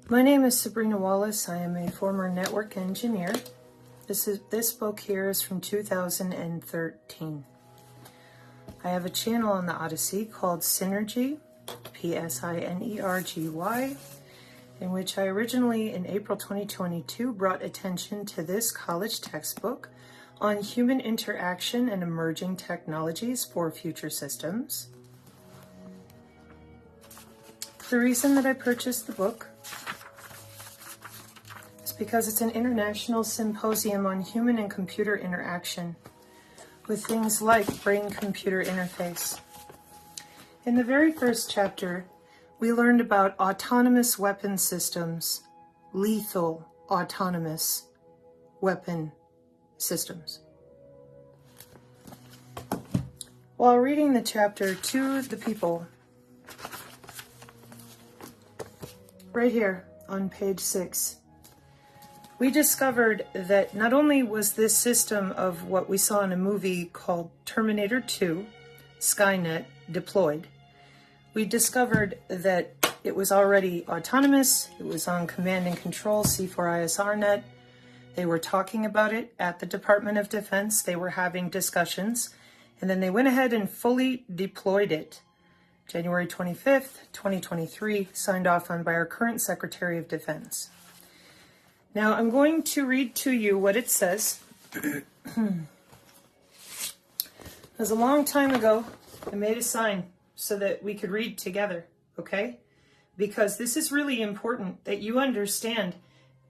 My name is Sabrina Wallace. I am a former network engineer. This book here is from 2013. I have a channel on the Odyssey called Synergy, P-S-I-N-E-R-G-Y, in which I originally, in April 2022, brought attention to this college textbook on human interaction and emerging technologies for future systems. The reason that I purchased the book is because it's an international symposium on human and computer interaction with things like brain-computer interface. In the very first chapter, we learned about autonomous weapon systems, lethal autonomous weapon systems. While reading the chapter to the people, right here on page 6, we discovered that not only was this system of what we saw in a movie called Terminator 2, Skynet, deployed, we discovered that it was already autonomous. It was on command and control C4ISRnet. They were talking about it at the Department of Defense. They were having discussions, and then they went ahead and fully deployed it. January 25th, 2023, signed off on by our current Secretary of Defense. Now, I'm going to read to you what it says. It was a long time ago. I made a sign so that we could read together, okay? Because this is really important that you understand.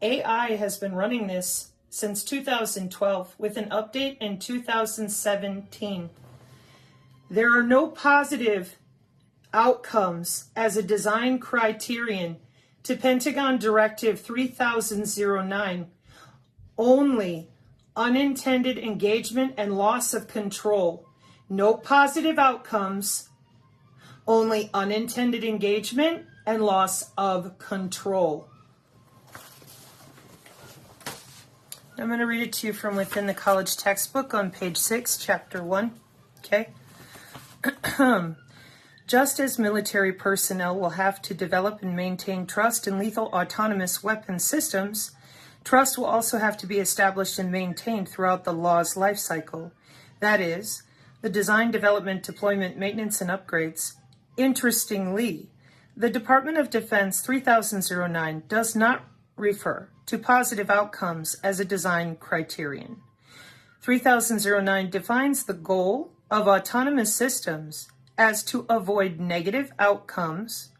AI has been running this since 2012 with an update in 2017. There are no positive outcomes as a design criterion to Pentagon Directive 3009, only unintended engagement and loss of control. No positive outcomes, only unintended engagement and loss of control. I'm going to read it to you from within the college textbook on page 6, chapter 1, okay? Just as military personnel will have to develop and maintain trust in lethal autonomous weapon systems, trust will also have to be established and maintained throughout the law's life cycle. That is, the design, development, deployment, maintenance, and upgrades. Interestingly, the Department of Defense 3009 does not refer to positive outcomes as a design criterion. 3009 defines the goal of autonomous systems as to avoid negative outcomes.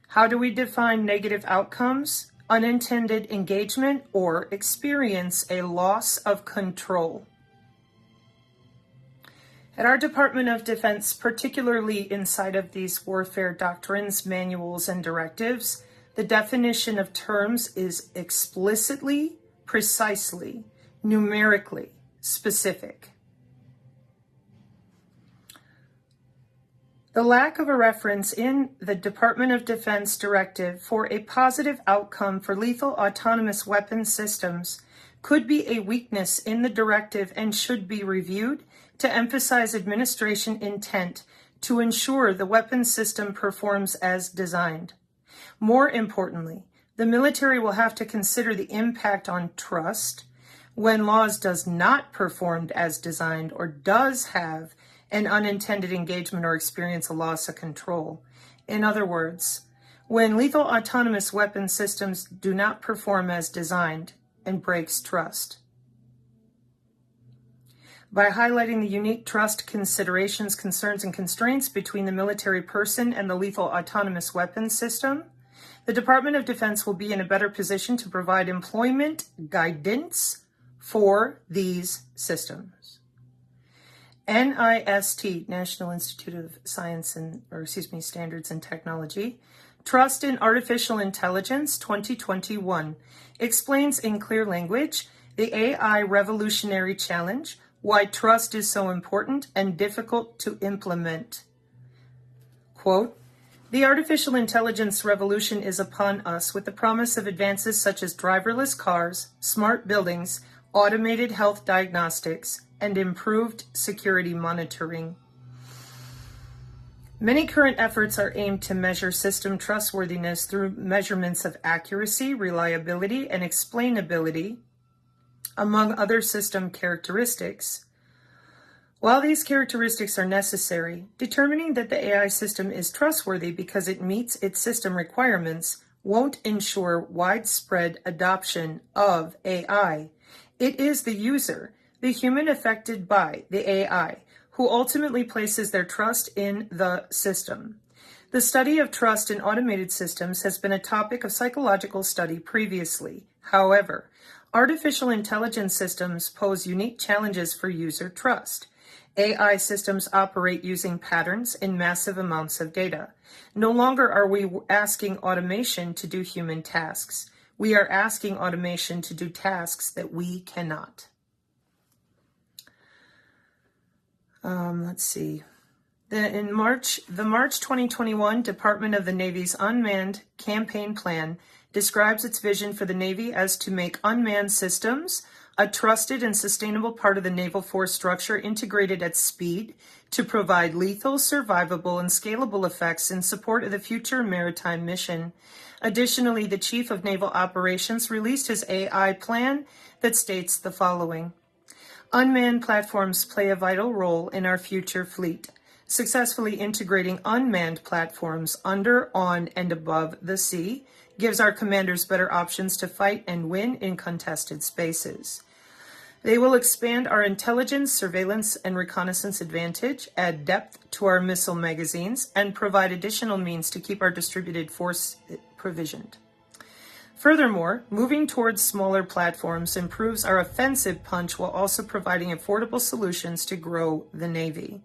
How do we define negative outcomes? Unintended engagement or experience a loss of control. At our Department of Defense, particularly inside of these warfare doctrines, manuals, and directives, the definition of terms is explicitly, precisely, numerically specific. The lack of a reference in the Department of Defense directive for a positive outcome for lethal autonomous weapon systems could be a weakness in the directive and should be reviewed to emphasize administration intent to ensure the weapon system performs as designed. More importantly, the military will have to consider the impact on trust when laws does not perform as designed or does have an unintended engagement or experience a loss of control. In other words, when lethal autonomous weapon systems do not perform as designed and breaks trust. By highlighting the unique trust considerations, concerns, and constraints between the military person and the lethal autonomous weapon system, the Department of Defense will be in a better position to provide employment guidance for these systems. NIST, National Institute of Standards and Technology, Trust in Artificial Intelligence 2021 explains in clear language the AI revolutionary challenge, why trust is so important and difficult to implement. Quote, "The artificial intelligence revolution is upon us with the promise of advances such as driverless cars, smart buildings, automated health diagnostics, and improved security monitoring. Many current efforts are aimed to measure system trustworthiness through measurements of accuracy, reliability, and explainability, among other system characteristics. While these characteristics are necessary, determining that the AI system is trustworthy because it meets its system requirements won't ensure widespread adoption of AI. It is the user, the human affected by the AI, who ultimately places their trust in the system. The study of trust in automated systems has been a topic of psychological study previously. However, artificial intelligence systems pose unique challenges for user trust. AI systems operate using patterns in massive amounts of data. No longer are we asking automation to do human tasks. We are asking automation to do tasks that we cannot. Let's see. The March 2021 Department of the Navy's Unmanned Campaign Plan describes its vision for the Navy as to make unmanned systems a trusted and sustainable part of the naval force structure integrated at speed to provide lethal, survivable, and scalable effects in support of the future maritime mission. Additionally, the Chief of Naval Operations released his AI plan that states the following. Unmanned platforms play a vital role in our future fleet. Successfully integrating unmanned platforms under, on, and above the sea gives our commanders better options to fight and win in contested spaces. They will expand our intelligence, surveillance, and reconnaissance advantage, add depth to our missile magazines, and provide additional means to keep our distributed force provisioned. Furthermore, moving towards smaller platforms improves our offensive punch while also providing affordable solutions to grow the Navy.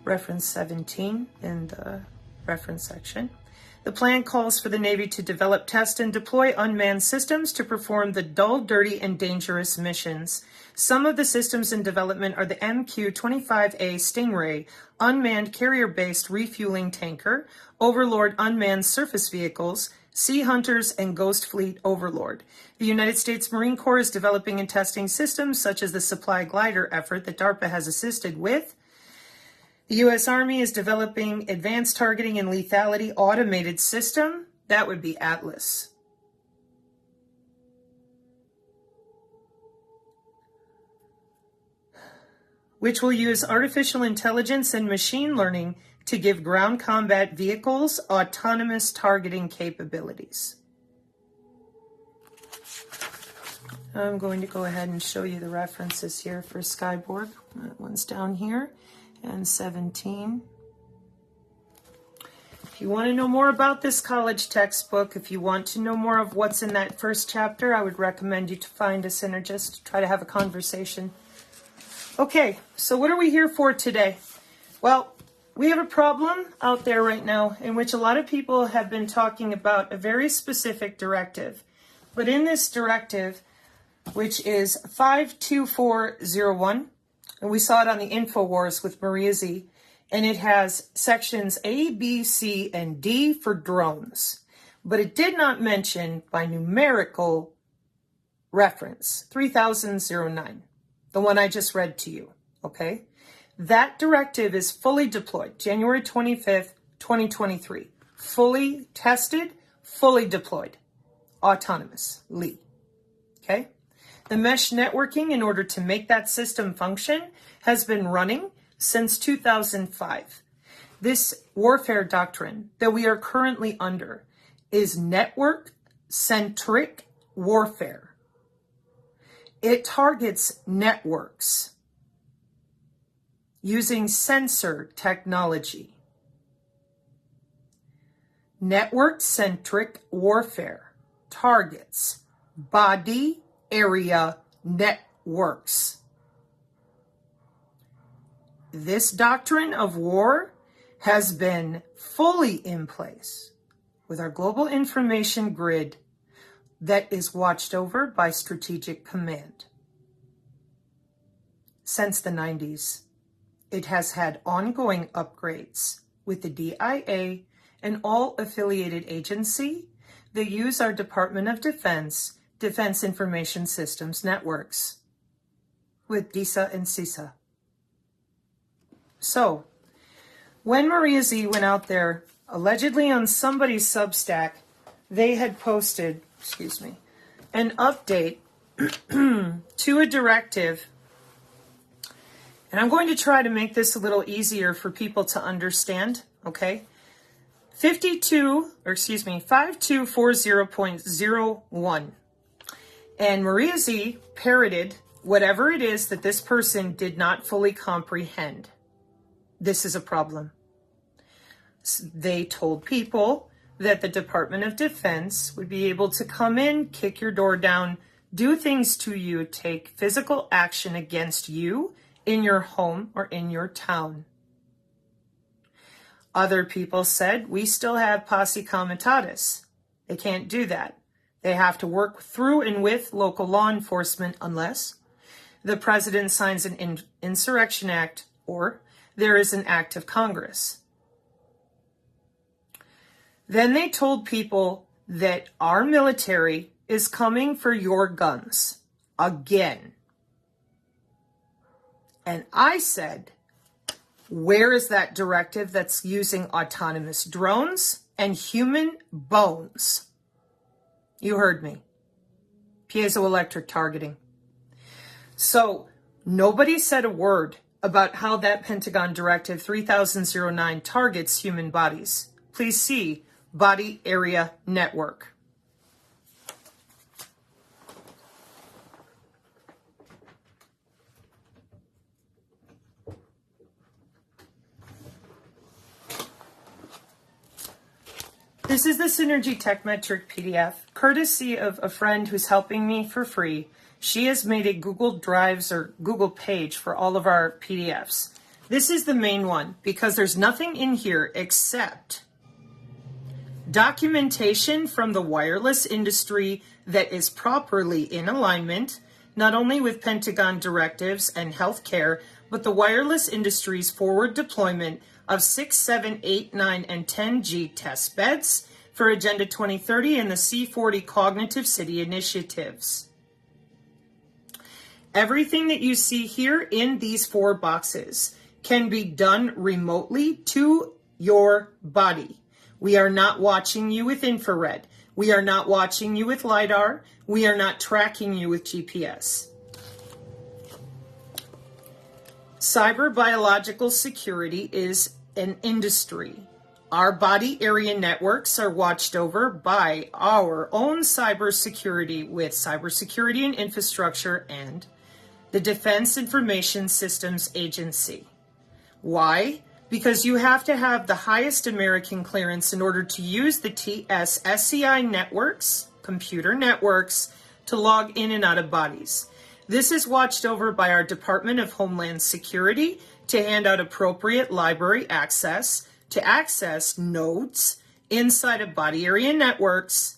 Reference 17 in the reference section. The plan calls for the Navy to develop, test, and deploy unmanned systems to perform the dull, dirty, and dangerous missions. Some of the systems in development are the MQ-25A Stingray, unmanned carrier-based refueling tanker, Overlord unmanned surface vehicles, Sea Hunters, and Ghost Fleet Overlord. The United States Marine Corps is developing and testing systems such as the Supply Glider effort that DARPA has assisted with. The U.S. Army is developing advanced targeting and lethality automated system. That would be Atlas. Which will use artificial intelligence and machine learning to give ground combat vehicles autonomous targeting capabilities. I'm going to go ahead and show you the references here for Skyborg. That one's down here, and 17. If you want to know more about this college textbook, if you want to know more of what's in that first chapter, I would recommend you to find a synergist to try to have a conversation. Okay, so what are we here for today? Well, we have a problem out there right now in which a lot of people have been talking about a very specific directive. But in this directive, which is 52401, and we saw it on the InfoWars with Maria Z, and it has sections A, B, C, and D for drones. But it did not mention by numerical reference 3009, the one I just read to you, okay? That directive is fully deployed, January 25th, 2023. Fully tested, fully deployed, autonomously, okay? The mesh networking, in order to make that system function, has been running since 2005. This warfare doctrine that we are currently under is network-centric warfare. It targets networks using sensor technology. Network-centric warfare targets body area networks. This doctrine of war has been fully in place with our global information grid that is watched over by Strategic Command. Since the 90s, it has had ongoing upgrades with the DIA and all affiliated agency that use our Department of Defense Defense Information Systems networks with DISA and CISA. So, When Maria Z went out there, allegedly on somebody's Substack, they had posted, an update to a directive. And I'm going to try to make this a little easier for people to understand, okay? 5240.01. And Maria Z parroted whatever it is that this person did not fully comprehend. This is a problem. They told people that the Department of Defense would be able to come in, kick your door down, do things to you, take physical action against you in your home or in your town. Other people said, we still have posse comitatus. They can't do that. They have to work through and with local law enforcement unless the president signs an insurrection act or there is an act of Congress. Then they told people that our military is coming for your guns again. And I said, where is that directive that's using autonomous drones and human bones? You heard me. Piezoelectric targeting. So nobody said a word about how that Pentagon Directive 3009 targets human bodies. Please see Body Area Network. This is the Synergy Tech Metric PDF, courtesy of a friend who's helping me for free. She has made a Google Drives or Google page for all of our PDFs. This is the main one because there's nothing in here except documentation from the wireless industry that is properly in alignment, not only with Pentagon directives and healthcare, but the wireless industry's forward deployment of 6, 7, 8, 9, and 10G test beds for Agenda 2030 and the C40 Cognitive City initiatives. Everything that you see here in these 4 boxes can be done remotely to your body. We are not watching you with infrared. We are not watching you with LiDAR. We are not tracking you with GPS. Cyber biological security is an industry. Our body area networks are watched over by our own cybersecurity with Cybersecurity and Infrastructure and the Defense Information Systems Agency. Why? Because you have to have the highest American clearance in order to use the TS-SCI networks, computer networks, to log in and out of bodies. This is watched over by our Department of Homeland Security to hand out appropriate library access to access nodes inside of body area networks.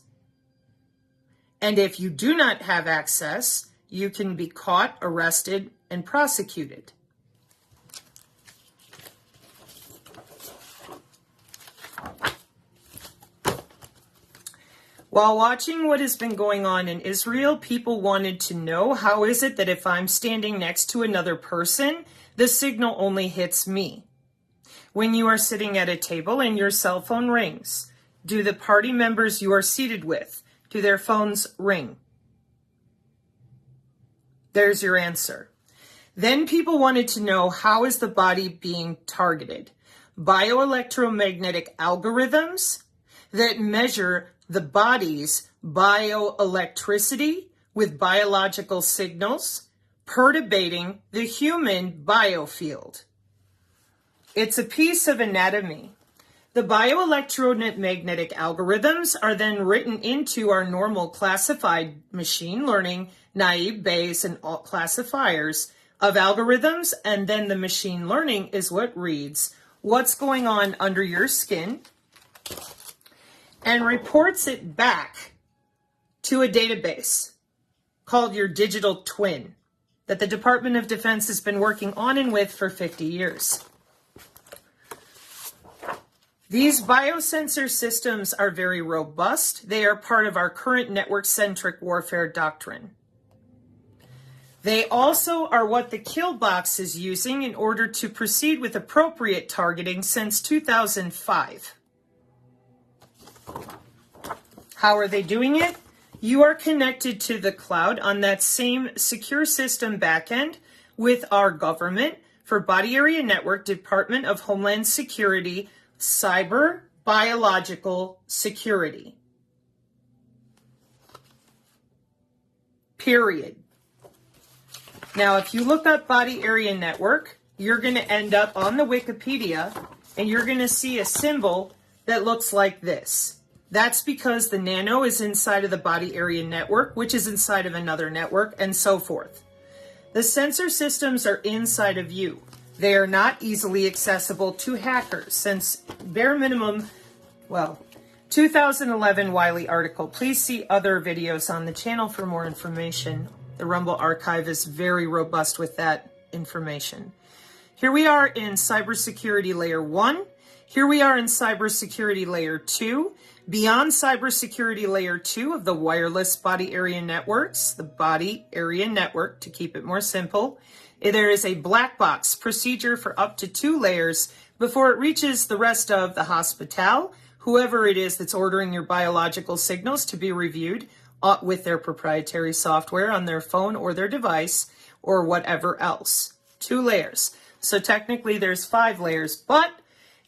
And if you do not have access, you can be caught, arrested, and prosecuted. While watching what has been going on in Israel, people wanted to know, how is it that if I'm standing next to another person, the signal only hits me? When you are sitting at a table and your cell phone rings, do the party members you are seated with, do their phones ring? There's your answer. Then people wanted to know, how is the body being targeted? Bioelectromagnetic algorithms that measure the body's bioelectricity with biological signals, perturbating the human biofield. It's a piece of anatomy. The bioelectromagnetic algorithms are then written into our normal classified machine learning, naive Bayes, and all classifiers of algorithms, and then the machine learning is what reads what's going on under your skin and reports it back to a database called your digital twin that the Department of Defense has been working on and with for 50 years. These biosensor systems are very robust. They are part of our current network-centric warfare doctrine. They also are what the kill box is using in order to proceed with appropriate targeting since 2005. How are they doing it? You are connected to the cloud on that same secure system backend with our government for Body Area Network, Department of Homeland Security, Cyber Biological Security. Period. Now, if you look up Body Area Network, you're going to end up on the Wikipedia and you're going to see a symbol that looks like this. That's because the nano is inside of the Body Area Network, which is inside of another network, and so forth. The sensor systems are inside of you. They are not easily accessible to hackers since bare minimum, 2011 Wiley article. Please see other videos on the channel for more information. The Rumble archive is very robust with that information. Here we are in Cybersecurity Layer 1. Here we are in Cybersecurity Layer 2. Beyond Cybersecurity Layer 2 of the wireless Body Area Networks, the Body Area Network, to keep it more simple, there is a black box procedure for up to 2 layers before it reaches the rest of the hospital, whoever it is that's ordering your biological signals to be reviewed with their proprietary software on their phone or their device or whatever else. 2 layers. So technically there's 5 layers, but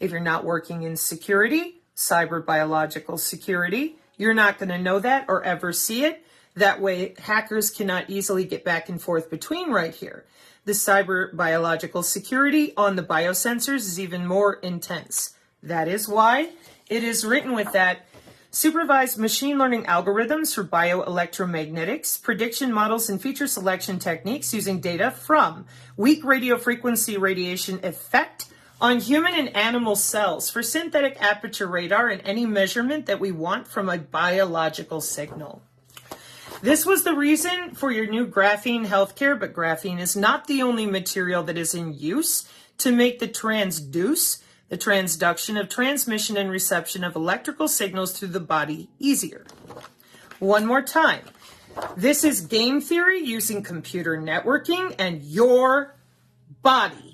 if you're not working in security, cyber biological security, you're not going to know that or ever see it. That way hackers cannot easily get back and forth between right here. The cyber biological security on the biosensors is even more intense. That is why it is written with that supervised machine learning algorithms for bioelectromagnetics, prediction models, and feature selection techniques using data from weak radiofrequency radiation effect on human and animal cells for synthetic aperture radar and any measurement that we want from a biological signal. This was the reason for your new graphene healthcare, but graphene is not the only material that is in use to make the transduce, the transduction of transmission and reception of electrical signals through the body easier. One more time. This is game theory using computer networking and your body.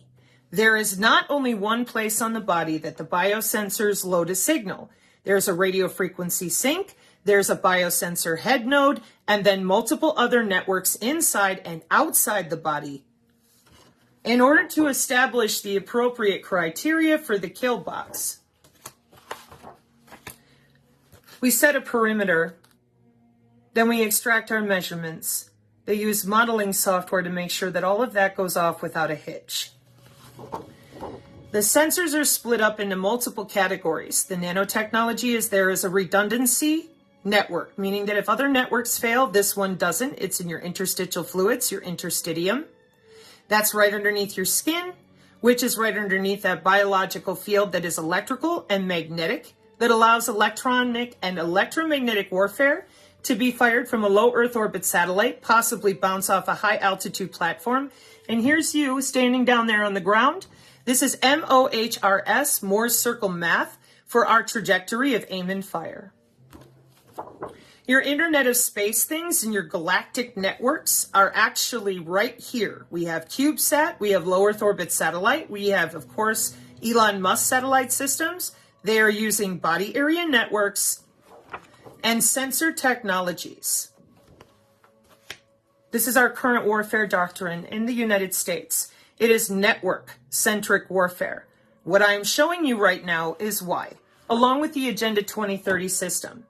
There is not only one place on the body that the biosensors load a signal. There's a radio frequency sink, there's a biosensor head node, and then multiple other networks inside and outside the body in order to establish the appropriate criteria for the kill box. We set a perimeter, then we extract our measurements. They use modeling software to make sure that all of that goes off without a hitch. The sensors are split up into multiple categories. The nanotechnology is there as a redundancy network, meaning that if other networks fail, this one doesn't. It's in your interstitial fluids, your interstitium. That's right underneath your skin, which is right underneath that biological field that is electrical and magnetic, that allows electronic and electromagnetic warfare to be fired from a low Earth orbit satellite, possibly bounce off a high altitude platform. And here's you standing down there on the ground. This is MOHRS, Moore's Circle Math, for our trajectory of aim and fire. Your Internet of Space things and your galactic networks are actually right here. We have CubeSat, we have low Earth orbit satellite, we have, of course, Elon Musk satellite systems. They are using body area networks and sensor technologies. This is our current warfare doctrine in the United States. It is network-centric warfare. What I am showing you right now is why, along with the Agenda 2030 system.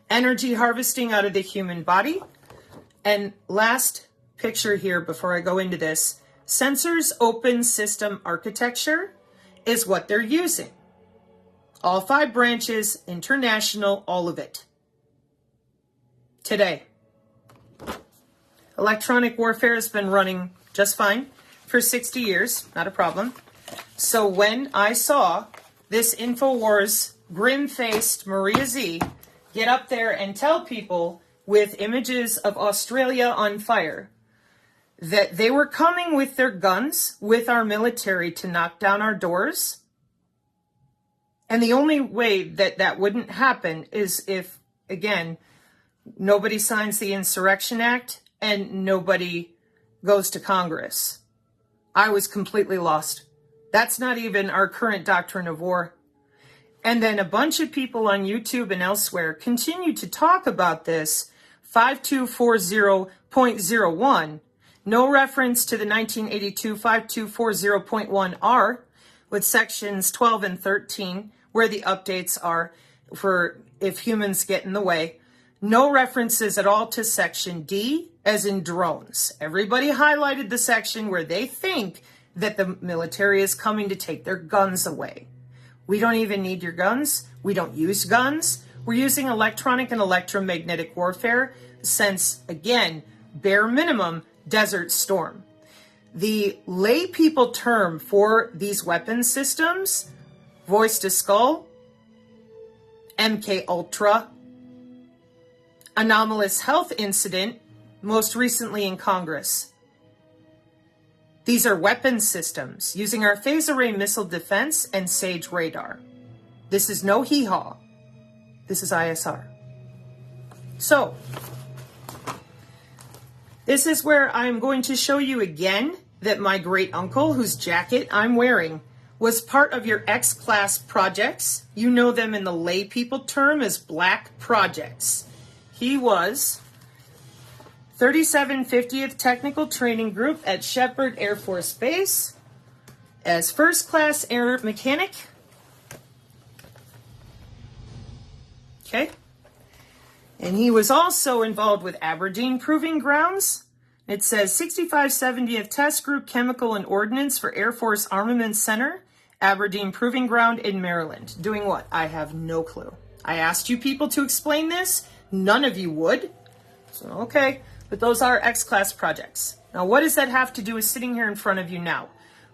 Energy harvesting out of the human body. And last picture here before I go into this, sensors open system architecture is what they're using. All 5 branches, international, all of it. Today. Electronic warfare has been running just fine for 60 years, not a problem. So when I saw this InfoWars grim-faced Maria Z get up there and tell people with images of Australia on fire that they were coming with their guns, with our military to knock down our doors, and the only way that that wouldn't happen is if, again, nobody signs the Insurrection Act and nobody goes to Congress. I was completely lost. That's not even our current doctrine of war. And then a bunch of people on YouTube and elsewhere continue to talk about this 5240.01, no reference to the 1982 5240.1R with sections 12 and 13, where the updates are for if humans get in the way. No references at all to section D, as in drones. Everybody highlighted the section where they think that the military is coming to take their guns away. We don't even need your guns. We don't use guns. We're using electronic and electromagnetic warfare since, again, bare minimum, Desert Storm. The lay people term for these weapon systems, voice to skull, MK Ultra, anomalous health incident, most recently in Congress. These are weapon systems using our phase array missile defense and SAGE radar. This is no hee-haw. This is ISR. So, this is where I'm going to show you again that my great uncle, whose jacket I'm wearing, was part of your X-class projects. You know them in the lay people term as black projects. He was 3750th Technical Training Group at Shepherd Air Force Base as first class air mechanic. Okay. And he was also involved with Aberdeen Proving Grounds. It says 6570th Test Group Chemical and Ordnance for Air Force Armament Center, Aberdeen Proving Ground in Maryland. Doing what? I have no clue. I asked you people to explain this. None of you would. So, okay. But those are X-class projects. Now, what does that have to do with sitting here in front of you now?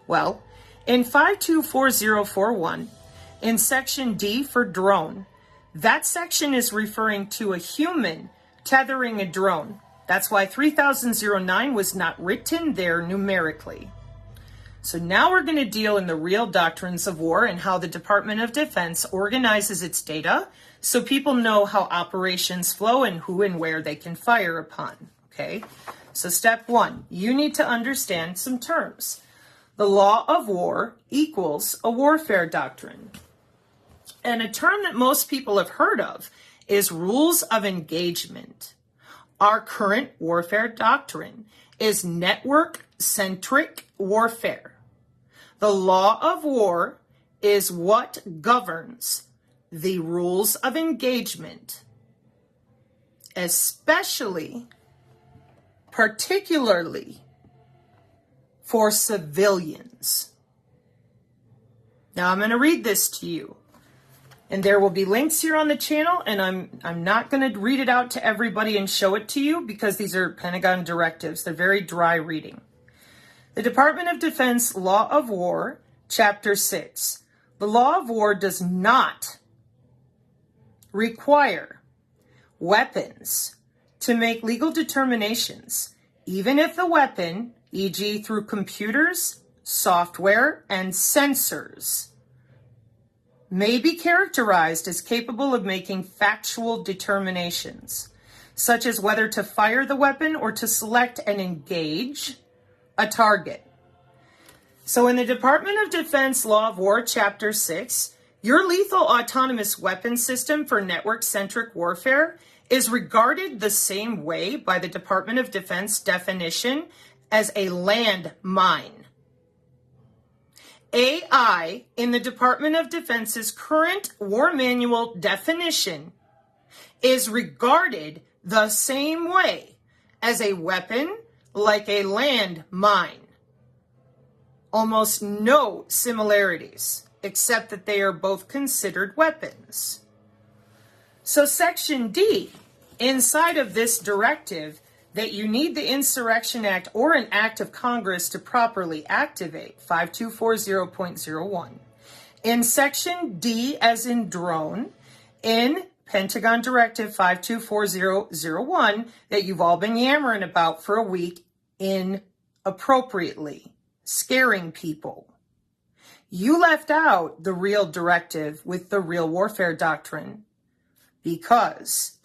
Well, in 524041, in section D for drone, that section is referring to a human tethering a drone. That's why 3009 was not written there numerically. So now we're going to deal in the real doctrines of war and how the Department of Defense organizes its data so people know how operations flow and who and where they can fire upon. Okay, so step one, you need to understand some terms. The law of war equals a warfare doctrine. And a term that most people have heard of is rules of engagement. Our current warfare doctrine is network-centric warfare. The law of war is what governs the rules of engagement, particularly for civilians. Now I'm going to read this to you. And there will be links here on the channel, and I'm not going to read it out to everybody and show it to you because these are Pentagon directives. They're very dry reading. The Department of Defense Law of War, Chapter 6. The law of war does not require weapons to make legal determinations, even if the weapon, e.g. through computers, software, and sensors, may be characterized as capable of making factual determinations, such as whether to fire the weapon or to select and engage a target. So in the Department of Defense Law of War, Chapter 6, your lethal autonomous weapon system for network-centric warfare is regarded the same way by the Department of Defense definition as a landmine. AI, in the Department of Defense's current war manual definition, is regarded the same way as a weapon like a landmine. Almost no similarities, except that they are both considered weapons. So Section D, inside of this directive, that you need the Insurrection Act or an act of Congress to properly activate, 5240.01. In Section D, as in drone, in Pentagon Directive 524001, that you've all been yammering about for a week inappropriately, scaring people. You left out the real directive with the real warfare doctrine, because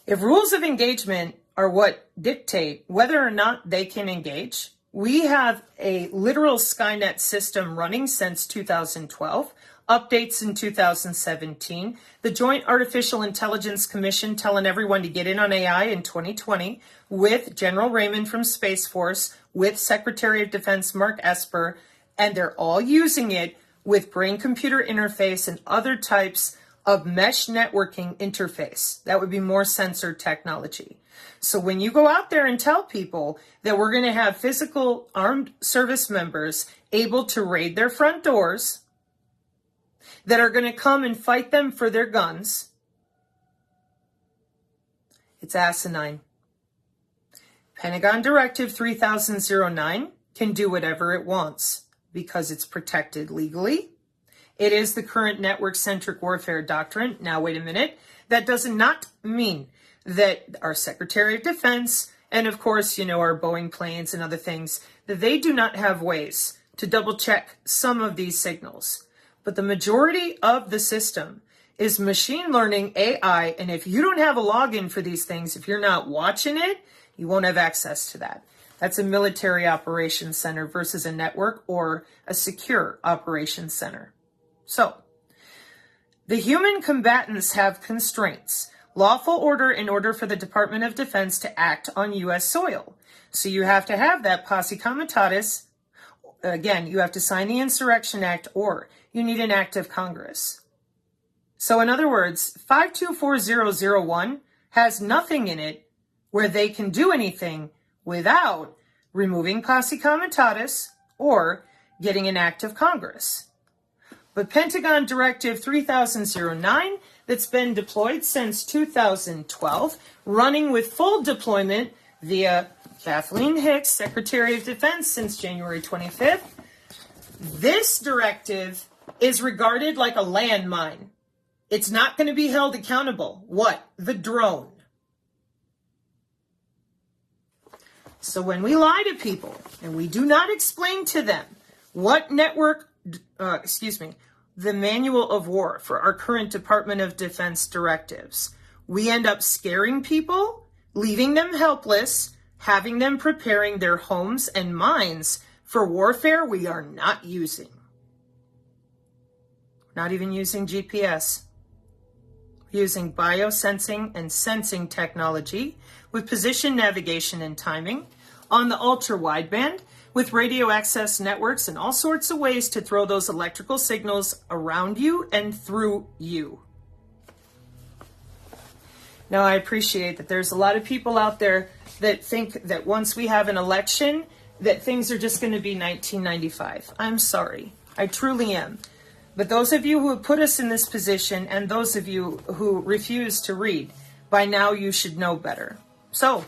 if rules of engagement are what dictate whether or not they can engage. We have a literal Skynet system running since 2012, updates in 2017, the Joint Artificial Intelligence Commission telling everyone to get in on AI in 2020, with General Raymond from Space Force, with Secretary of Defense Mark Esper, and they're all using it with brain-computer interface and other types of mesh networking interface. That would be more sensor technology. So when you go out there and tell people that we're going to have physical armed service members able to raid their front doors, that are going to come and fight them for their guns, it's asinine. Pentagon Directive 3009 can do whatever it wants because it's protected legally. It is the current network-centric warfare doctrine. Now, wait a minute. That does not mean that our Secretary of Defense and, of course, our Boeing planes and other things, that they do not have ways to double-check some of these signals. But the majority of the system is machine learning, AI, and if you don't have a login for these things, if you're not watching it, you won't have access to that. That's a military operations center versus a network or a secure operations center. So, the human combatants have constraints. Lawful order in order for the Department of Defense to act on U.S. soil. So you have to have that posse comitatus. Again, you have to sign the Insurrection Act or you need an act of Congress. So in other words, 524001 has nothing in it where they can do anything without removing posse comitatus or getting an act of Congress. But Pentagon Directive 3009, that's been deployed since 2012, running with full deployment via Kathleen Hicks, Secretary of Defense, since January 25th. This directive is regarded like a landmine. It's not going to be held accountable. What? The drone. So when we lie to people and we do not explain to them what the manual of war for our current Department of Defense directives, we end up scaring people, leaving them helpless, having them preparing their homes and minds for warfare we are not using. Not even using GPS. We're using biosensing and sensing technology with position navigation and timing on the ultra-wideband, with radio access networks and all sorts of ways to throw those electrical signals around you and through you. Now, I appreciate that there's a lot of people out there that think that once we have an election, that things are just going to be 1995. I'm sorry. I truly am. But those of you who have put us in this position and those of you who refuse to read, by now you should know better. So,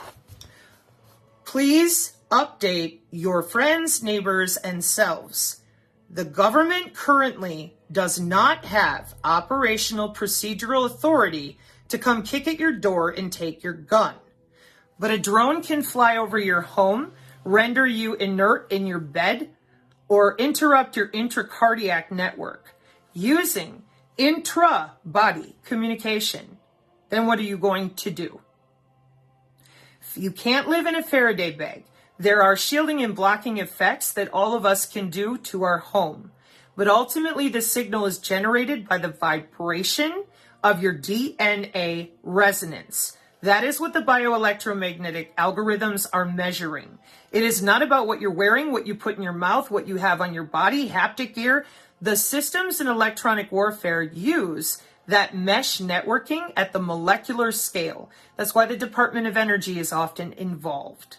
please update your friends, neighbors, and selves. The government currently does not have operational procedural authority to come kick at your door and take your gun. But a drone can fly over your home, render you inert in your bed, or interrupt your intracardiac network using intra-body communication. Then what are you going to do? You can't live in a Faraday bag. There are shielding and blocking effects that all of us can do to our home. But ultimately, the signal is generated by the vibration of your DNA resonance. That is what the bioelectromagnetic algorithms are measuring. It is not about what you're wearing, what you put in your mouth, what you have on your body, haptic gear. The systems in electronic warfare use that mesh networking at the molecular scale. That's why the Department of Energy is often involved.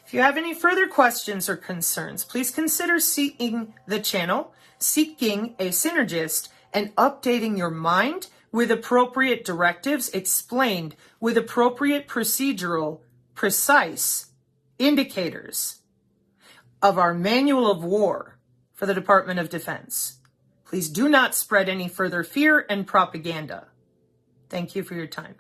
If you have any further questions or concerns, please consider seeking the channel, seeking a synergist, and updating your mind with appropriate directives explained with appropriate procedural, precise indicators of our manual of war for the Department of Defense. Please do not spread any further fear and propaganda. Thank you for your time.